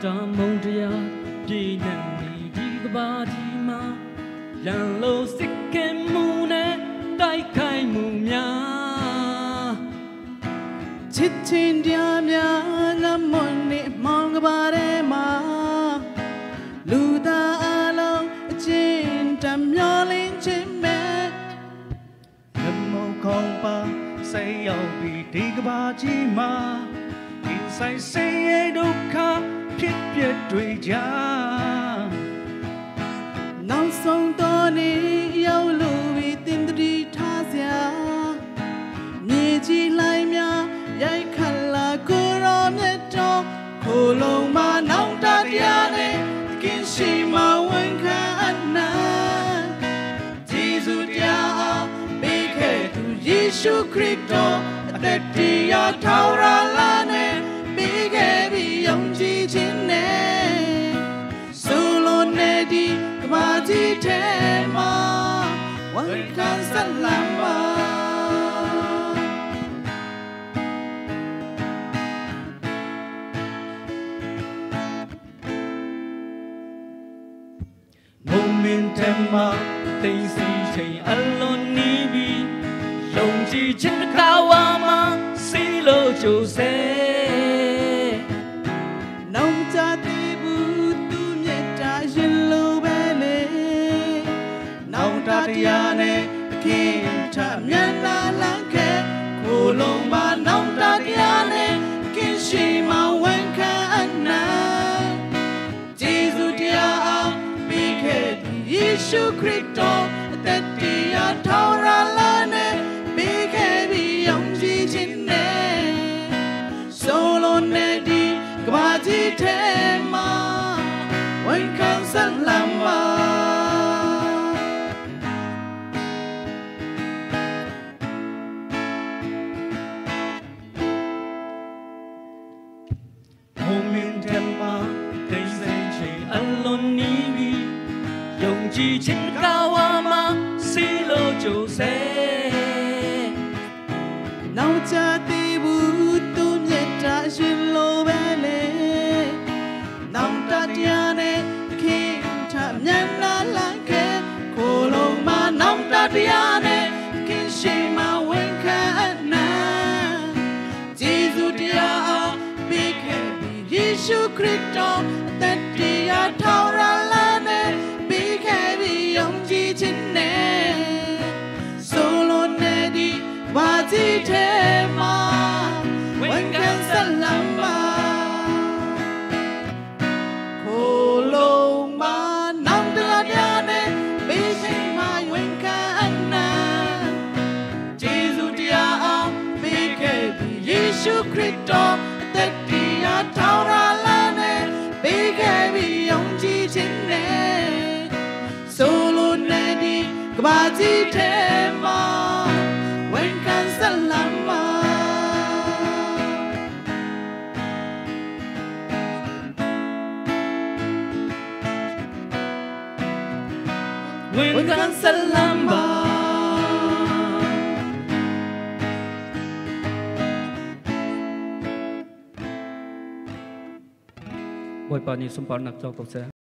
တာမုံတရားပြည်နှံနေဒီကဘာကြီးမှာရန်လို့စစ်ကဲမှုနဲ့တိုက်ခိုက်မှုများချစ်ချင်းတရားများငမွန်နေမောင်ကဘာထဲမှာလူသားအလုံးအချင်းတမျောလင်းချင်းမဲ့လက်မခေါင်းပါစိတ်ရောက်ပြီးဒီကဘာကြီးမှာဒီဆိုင်စိတ်ရဲ့ဒုက္ခဖြစ်ပြတွေကြနောက်ဆုံးတော့နေရောက်လို့ပြီးတင်တရီထားစရာမြေကြီးလိုက်များရိုက်ခတ်လာကိုရောမြတ်တော်ခိုလုံးမနောင်တတရားနဲ့ကင်းရှိမဝန်ခံအနန္တဂျေဇုတရားပေးခဲ့သူယေရှုခရစ်တော်အသက်တရားထောက်ရလာနဲ့ပေးခဲ့ပြီးယုံကြည်ခြင်းနဲ့ဆိုလိုနေဒီကဘာကြီးထဲမှာဝန်ခံဆက်လမ်းပါမုံမင်းထဲမှာတိမ်စီချိန်အလွန်နီးပြီးယုံကြည်ခြင်းတစ်ခါဝါမှာစီလို့ကြိုးစဲနောင်ကြသေးဘူးသူမြတ်တာရင်လိုပဲလေနောင်တတရားနဲ့အခင်ထမျက်နှာလန်းခဲ့ခိုလုံးမနောင်တတရားနဲ့ကင်းရှိမဝန်ခံအနန္တဂျေဇုတရားအောင်ပြီးခဲ့ယေရှုခရစ်တော်အသက်တရားထောက်ရလာနဲ့ပြီးခဲ့ပြီးယုံကြည်ခြင်းနဲ့ဆိုလိုနေဒီကဘာကြီးထဲမှာဝန်ခံဆက်လမ်းပါမုံမင်းထဲမှာတိမ်စီချိန်အလွန်နီးပြီးယုံကြည်ခြင်းတစ်ခါဝါမှာစီလို့ကြိုးစဲနောက်ကြသေးဘူးသူမြတ်တာရှင်လိုပဲလေနောင်တတရားနဲ့ခင်ထမျက်နှာလန်းခဲ့ခိုလုံးမနောင်တတရားနဲ့ခင်ရှိမဝန်ခံအနန္တဂျေဇုတရားအောင်ပြီးခဲ့ပြီးယေရှုခရစ်တော်အသက်တရားထောက်ရလာနဲ့ပြီးခဲ့ပြီးယုံကြည်ခြင်းနဲ့ဆိုလိုနေဒီဘာကြီးထဲမှာဝန်ခံဆက်လမ်းပါခိုလုံးမနောင်တတရားနဲ့ပြီးရှိမဝန်ခံအနန္တဂျေဇုတရားအောင်ပြီးခဲ့ပြီးယေရှုခရစ်တော်အသက်တရားထောက်ရလာနဲ့ပြီးခဲ့ပြီးယုံကြည်ခြင်းနဲ့ဆိုလိုနေဒီကဘာကြီးထဲမှာဝန်ခံဆက်လမ်းပါဝန်ခံဆက်လမ်းပါဘွိုင်ပါနီစွန်ပါနက်ကြောက်တော့